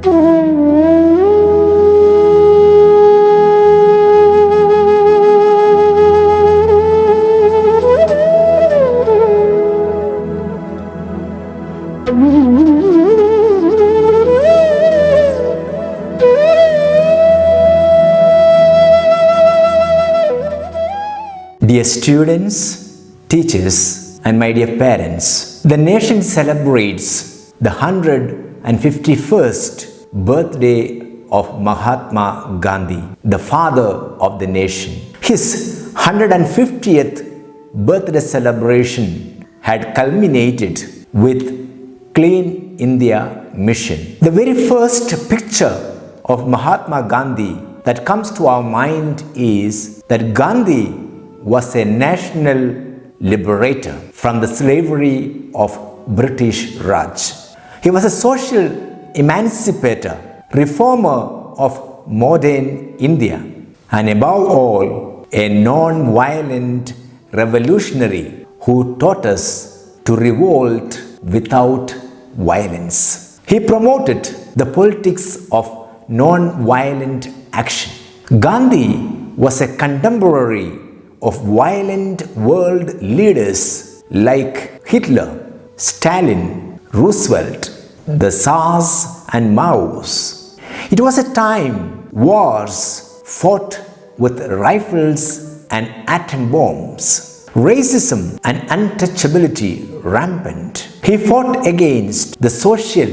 Dear students, teachers, and my dear parents, the nation celebrates the 151st birthday of Mahatma Gandhi, the father of the nation. His 150th birthday celebration had culminated with Clean India mission. The very first picture of Mahatma Gandhi that comes to our mind is that Gandhi was a national liberator from the slavery of British Raj. He was a social emancipator, reformer of modern India, and above all, a non-violent revolutionary who taught us to revolt without violence. He promoted the politics of non-violent action. Gandhi was a contemporary of violent world leaders like Hitler, Stalin, Roosevelt, the Tsars and Maos. It was a time wars fought with rifles and atom bombs, racism and untouchability rampant. He fought against the social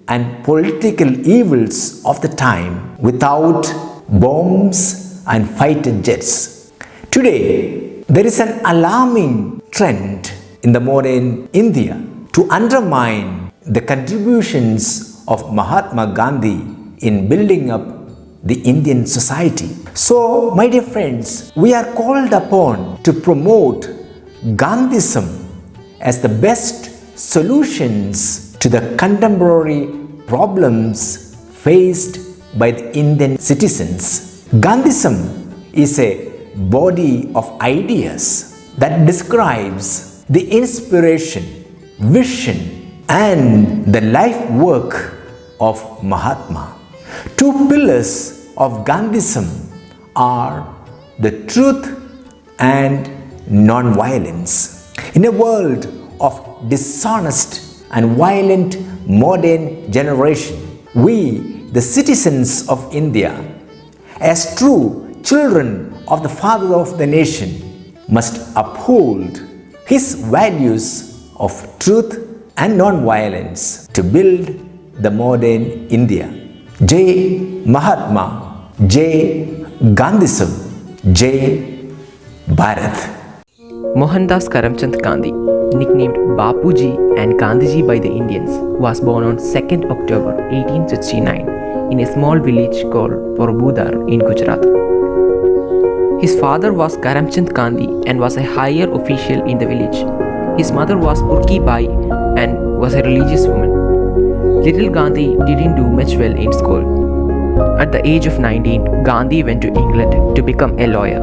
and political evils of the time without bombs and fighter jets. Today, there is an alarming trend in the modern India to undermine the contributions of Mahatma Gandhi in building up the Indian society. So, my dear friends, we are called upon to promote Gandhism as the best solutions to the contemporary problems faced by the Indian citizens. Gandhism is a body of ideas that describes the inspiration, vision, and the life work of Mahatma. Two pillars of Gandhism are the truth and non-violence. In a world of dishonest and violent modern generation, we, the citizens of India, as true children of the father of the nation, must uphold his values of truth and non-violence to build the modern India. Jai Mahatma, Jai Gandhism, Jai Bharat. Mohandas Karamchand Gandhi, nicknamed Bapuji and Gandhiji by the Indians, was born on 2nd October 1869 in a small village called Porbudar in Gujarat. His father was Karamchand Gandhi and was a higher official in the village. His mother was Purki Bai and was a religious woman. Little Gandhi didn't do much well in school. At the age of 19, Gandhi went to England to become a lawyer.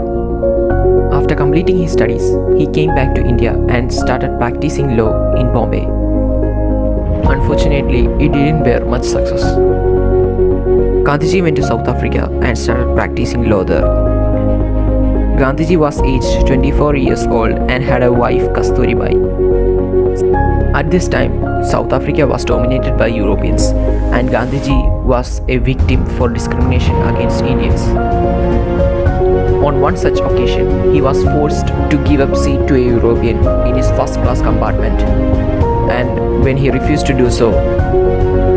After completing his studies, he came back to India and started practicing law in Bombay. Unfortunately, it didn't bear much success. Gandhiji went to South Africa and started practicing law there. Gandhiji was aged 24 years old and had a wife, Kasturi Bai. At this time, South Africa was dominated by Europeans, and Gandhiji was a victim for discrimination against Indians. On one such occasion, he was forced to give up seat to a European in his first-class compartment, and when he refused to do so,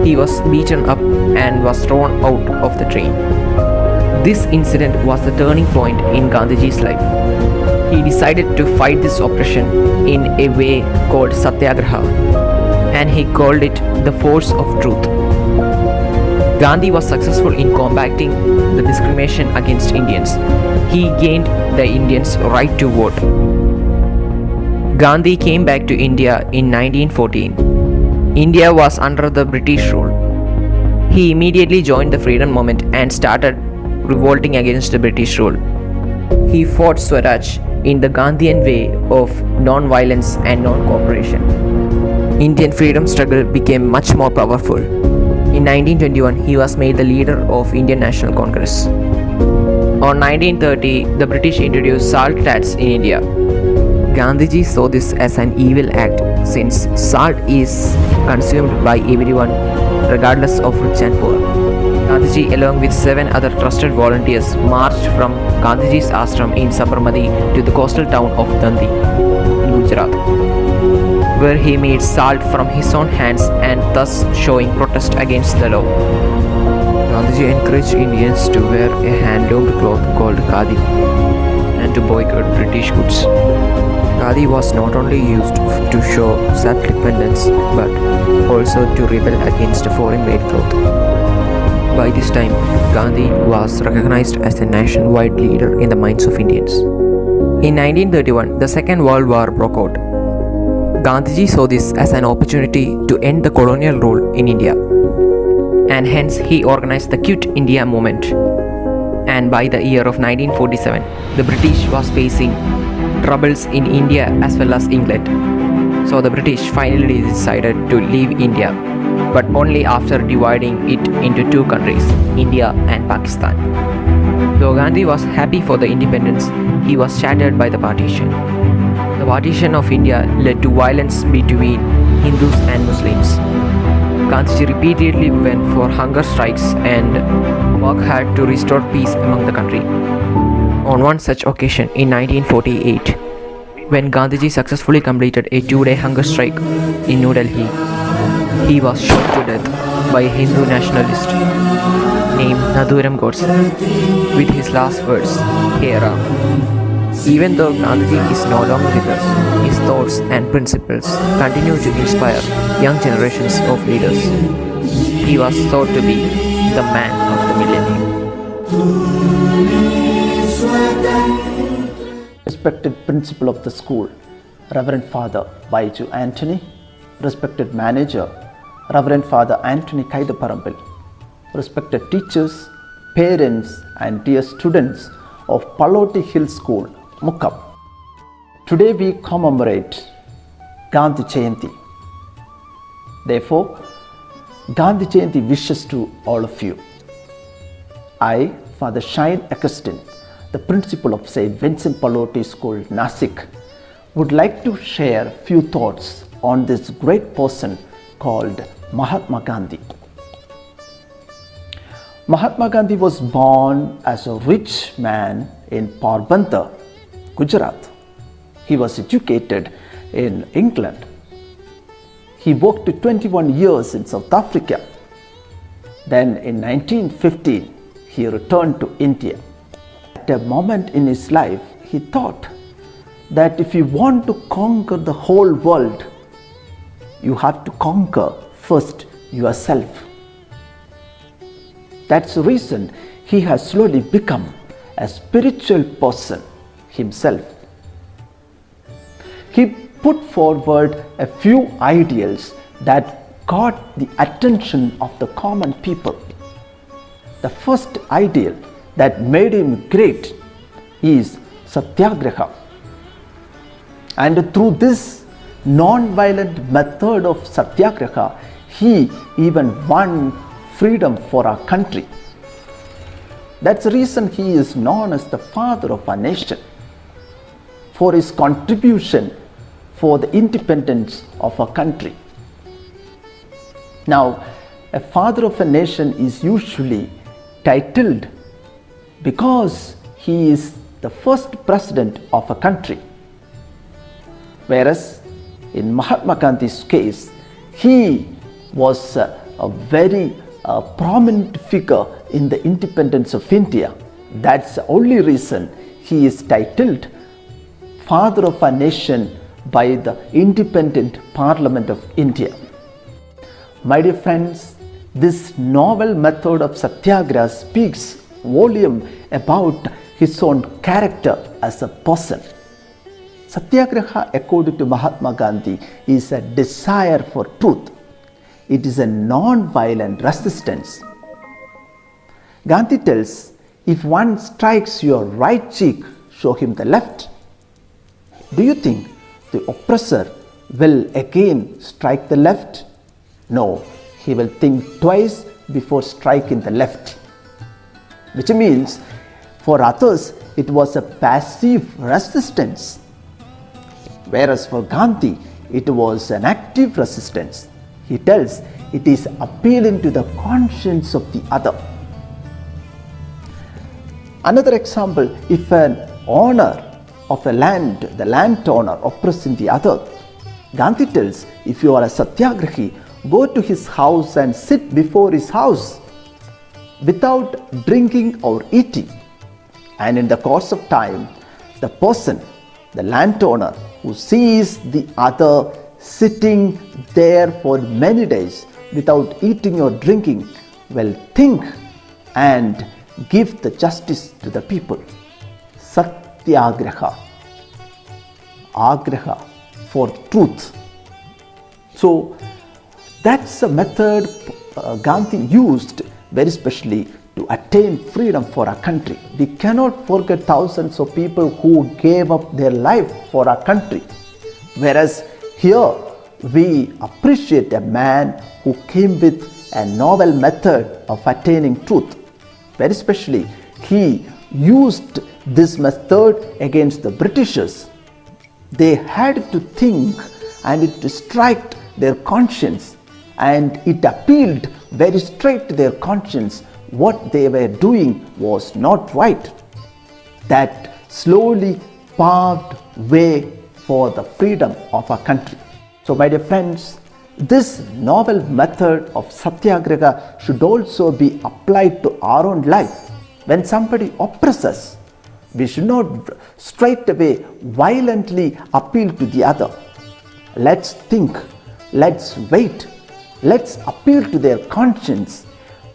he was beaten up and was thrown out of the train. This incident was the turning point in Gandhiji's life. He decided to fight this oppression in a way called Satyagraha, and he called it the force of truth. Gandhi was successful in combating the discrimination against Indians. He gained the Indians' right to vote. Gandhi came back to India in 1914. India was under the British rule. He immediately joined the freedom movement and started revolting against the British rule. He fought Swaraj in the Gandhian way of non-violence and non-cooperation. Indian freedom struggle became much more powerful. In 1921, he was made the leader of Indian National Congress. On 1930, the British introduced salt tax in India. Gandhiji saw this as an evil act since salt is consumed by everyone regardless of rich and poor. Gandhiji, along with 7 other trusted volunteers, marched from Gandhiji's ashram in Sabarmati to the coastal town of Dandi in Gujarat, where he made salt from his own hands and thus showing protest against the law. Gandhiji encouraged Indians to wear a hand-loomed cloth called khadi and to boycott British goods. Khadi was not only used to show self-dependence but also to rebel against foreign-made cloth. By this time, Gandhi was recognized as a nationwide leader in the minds of Indians. In 1931, the Second World War broke out. Gandhiji saw this as an opportunity to end the colonial rule in India, and hence he organized the Quit India movement. And by the year of 1947, the British was facing troubles in India as well as England. So the British finally decided to leave India, but only after dividing it into 2 countries, India and Pakistan. Though Gandhi was happy for the independence, he was shattered by the partition. The partition of India led to violence between Hindus and Muslims. Gandhiji repeatedly went for hunger strikes and worked hard to restore peace among the country. On one such occasion in 1948, when Gandhiji successfully completed a 2-day hunger strike in New Delhi, he was shot to death by a Hindu nationalist named Nathuram Godse with his last words, "Hey Ram." Even though Gandhiji is no longer with us, his thoughts and principles continue to inspire young generations of leaders. He was thought to be the man of the millennium. Respected principal of the school, Reverend Father Baiju Anthony, respected manager, Reverend Father Anthony Kaidaparampil, respected teachers, parents and dear students of Pallotti Hill School, Mukkam. Today we commemorate Gandhi Jayanti. Therefore, Gandhi Jayanti wishes to all of you. I, Father Shine Augustine, the principal of St. Vincent Pallotti School, Nasik, would like to share few thoughts on this great person called Mahatma Gandhi. Mahatma Gandhi was born as a rich man in Porbandar, Gujarat. He was educated in England. He worked 21 years in South Africa. Then in 1915, he returned to India. At a moment in his life, he thought that if you want to conquer the whole world, you have to conquer first yourself. That's the reason he has slowly become a spiritual person himself. He put forward a few ideals that caught the attention of the common people. The first ideal that made him great is Satyagraha. And through this non-violent method of Satyagraha, he even won freedom for our country. That's the reason he is known as the father of our nation, for his contribution for the independence of our country. Now, a father of a nation is usually titled because he is the first president of a country. Whereas in Mahatma Gandhi's case, he was a very prominent figure in the independence of India. That's the only reason he is titled Father of our Nation by the Independent Parliament of India. My dear friends, this novel method of Satyagraha speaks volume about his own character as a person. Satyagraha, according to Mahatma Gandhi, is a desire for truth. It is a non-violent resistance. Gandhi tells, if one strikes your right cheek, show him the left. Do you think the oppressor will again strike the left? No, he will think twice before striking the left. Which means for others it was a passive resistance, whereas for Gandhi it was an active resistance. He tells it is appealing to the conscience of the other. Another example, if an owner of a land, the landowner oppressing the other, Gandhi tells, if you are a satyagrahi, go to his house and sit before his house without drinking or eating. And in the course of time, the person, the landowner who sees the other sitting there for many days without eating or drinking will think and give the justice to the people. Satyagraha, agraha for truth. So that's a method Gandhi used very specially to attain freedom for our country. We cannot forget thousands of people who gave up their life for our country. Whereas here we appreciate a man who came with a novel method of attaining truth. Very specially, he used this method against the Britishers. They had to think, and it struck their conscience, and it appealed very straight to their conscience. What they were doing was not right. That slowly paved way for the freedom of our country. So my dear friends, this novel method of satyagraha should also be applied to our own life. When somebody oppresses us, we should not straight away violently appeal to the other. Let's think, let's wait, let's appeal to their conscience,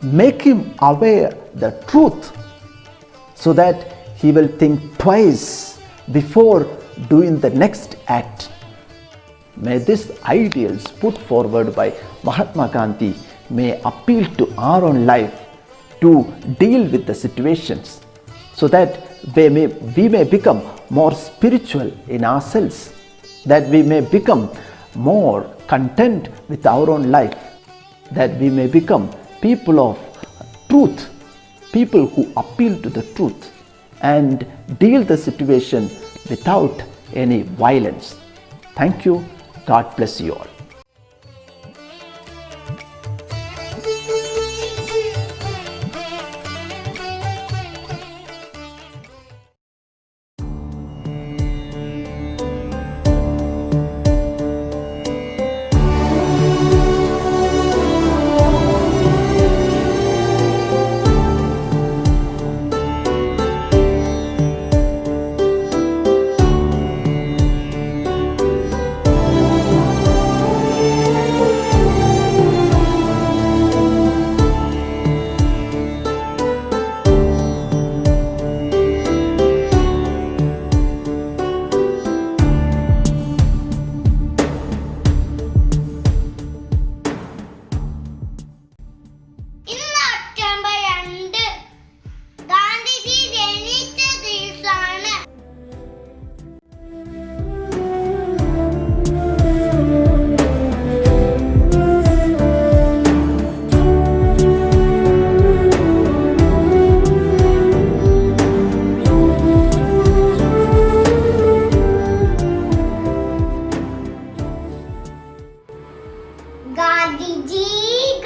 make him aware the truth so that he will think twice before doing the next act. May these ideals put forward by Mahatma Gandhi may appeal to our own life to deal with the situations so that we may become more spiritual in ourselves, that we may become more content with our own life, that we may become people of truth, people who appeal to the truth and deal the situation without any violence. Thank you. God bless you all.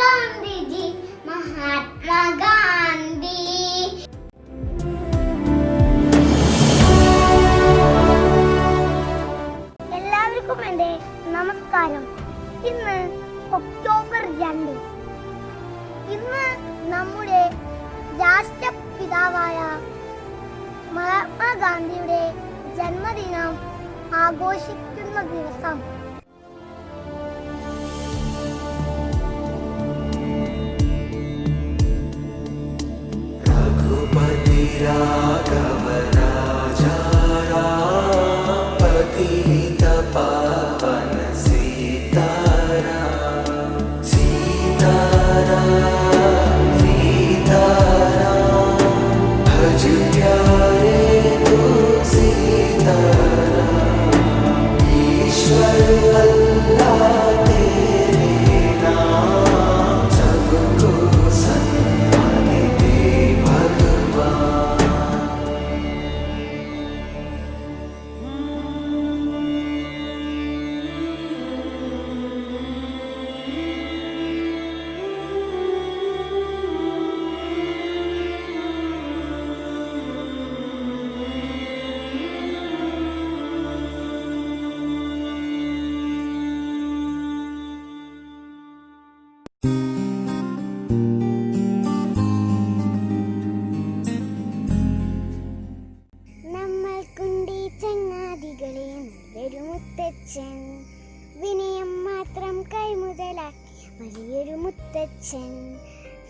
Gandhi, Mahatma Gandhi. എല്ലാവർക്കും എൻ്റെ നമസ്കാരം. ഇന്ന് October 2. ഇന്ന് നമ്മുടെ രാഷ്ട്രപിതാവായ മഹാത്മാഗാന്ധിയുടെ ജന്മദിനം ആഘോഷിക്കുന്ന ദിവസം. राघव राजा राम पतित पावन सीताराम सीताराम सीताराम भज प्यारे तो सीताराम ईश्वर अल्लाह तेरे नाम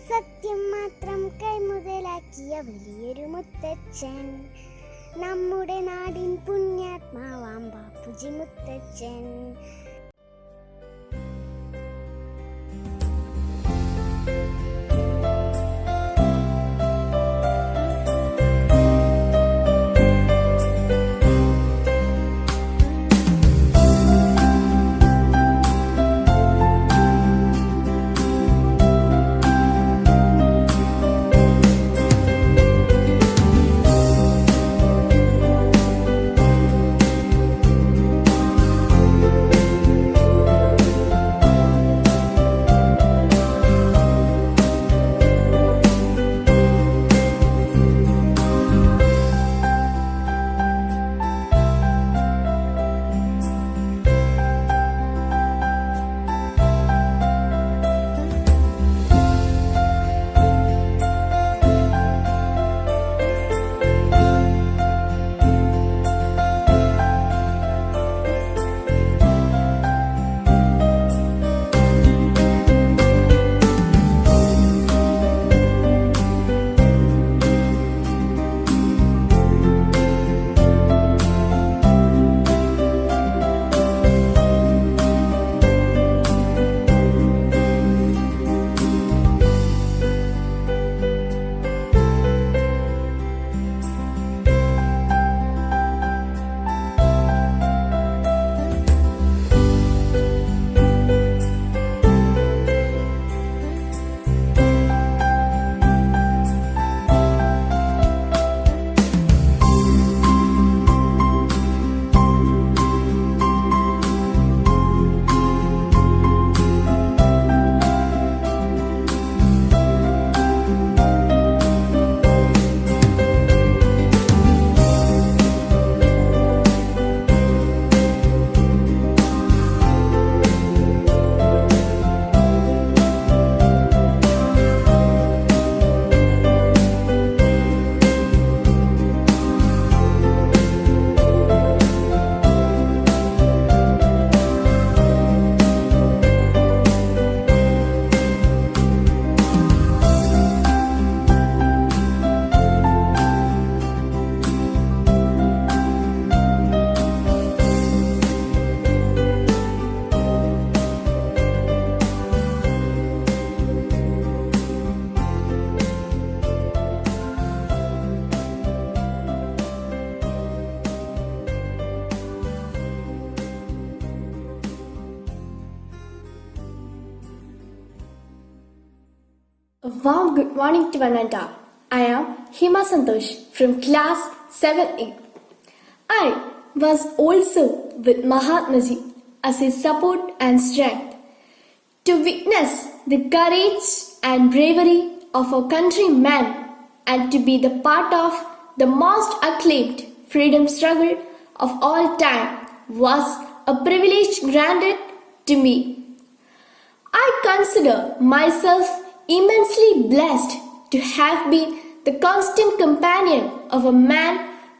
സത്യം മാത്രം കൈമുതലാക്കിയ വലിയൊരു മുത്തച്ഛൻ, നമ്മുടെ നാടിൻ പുണ്യാത്മാവാം ബാപ്പുജി മുത്തച്ഛൻ. A warm good morning to one and all. I am Hima Santosh from class 7A. I was also with Mahatma Ji as his support and strength to witness the courage and bravery of our countrymen and to be the part of the most acclaimed freedom struggle of all time was a privilege granted to me. I consider myself immensely blessed to have been the constant companion of a man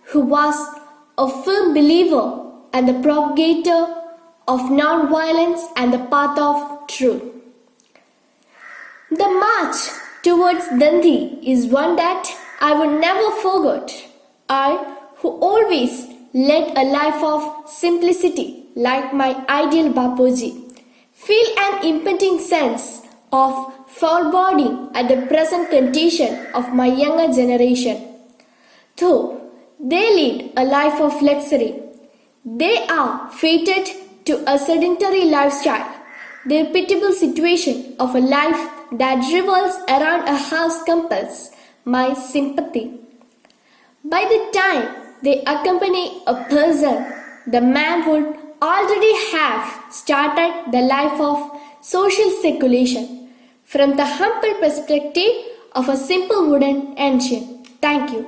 who was a firm believer and the propagator of non-violence and the path of truth. The march towards Gandhi is one that I would never forget. I, who always led a life of simplicity like my ideal Bapuji, feel an impending sense of foreboding at the present condition of my younger generation. Though they lead a life of luxury, they are fated to a sedentary lifestyle. Their pitiable situation of a life that revolves around a house compels my sympathy. By the time they accompany a person, the man would already have started the life of social circulation from the humble perspective of a simple wooden engine. Thank you.